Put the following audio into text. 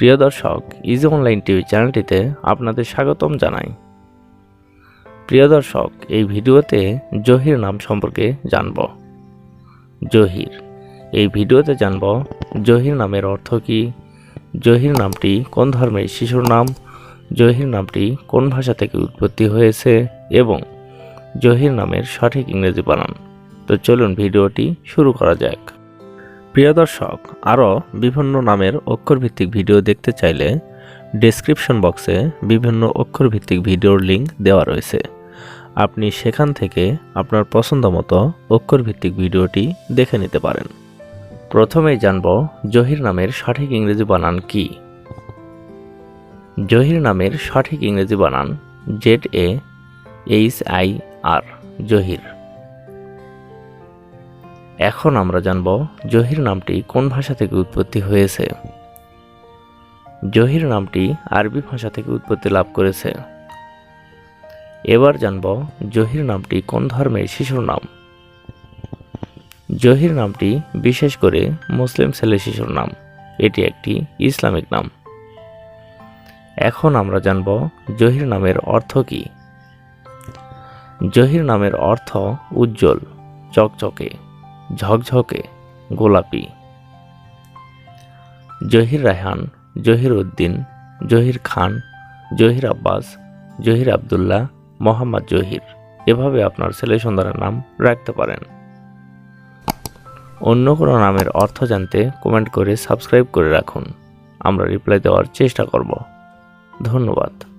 প্রিয় দর্শক, easy online TV চ্যানেলটিতে আপনাদের স্বাগতম জানাই। প্রিয় দর্শক, এই ভিডিওতে জহির নাম সম্পর্কে জানব। জহির, এই ভিডিওতে জানব জহির নামের অর্থ কী, জহির নামটি কোন ধর্মের শিশুর নাম, জহির নামটি কোন ভাষা থেকে উৎপত্তি হয়েছে এবং জহির নামের সঠিক ইংরেজি বানান। তো চলুন ভিডিওটি শুরু করা যাক। প্রিয় দর্শক, আরও বিভিন্ন নামের অক্ষরভিত্তিক ভিডিও দেখতে চাইলে ডেসক্রিপশন বক্সে বিভিন্ন অক্ষরভিত্তিক ভিডিওর লিঙ্ক দেওয়া রয়েছে। আপনি সেখান থেকে আপনার পছন্দ মতো অক্ষরভিত্তিক ভিডিওটি দেখে নিতে পারেন। প্রথমেই জানব জহির নামের সঠিক ইংরেজি বানান কি। জহির নামের সঠিক ইংরেজি বানান ZAHIR, জহির। এখন আমরা জানব জহির নামটি কোন ভাষা থেকে উৎপত্তি হয়েছে। জহির নামটি আরবি ভাষা থেকে উৎপত্তি লাভ করেছে। এবার জানব জহির নামটি কোন ধর্মের শিশুর নাম। জহির নামটি বিশেষ করে মুসলিম ছেলে শিশুর নাম, এটি একটি ইসলামিক নাম। এখন আমরা জানব জহির নামের অর্থ কী। জহির নামের অর্থ উজ্জ্বল, চকচকে, ঝকঝকে, গোলাপি। জহির রায়হান, জহির উদ্দিন, জহির খান, জহির আব্বাস, জহির আবদুল্লাহ, মোহাম্মদ জহির, এভাবে আপনার ছেলে সন্তানের নাম রাখতে পারেন। অন্য কোনো নামের অর্থ জানতে কমেন্ট করে সাবস্ক্রাইব করে রাখুন, আমরা রিপ্লাই দেওয়ার চেষ্টা করব। ধন্যবাদ।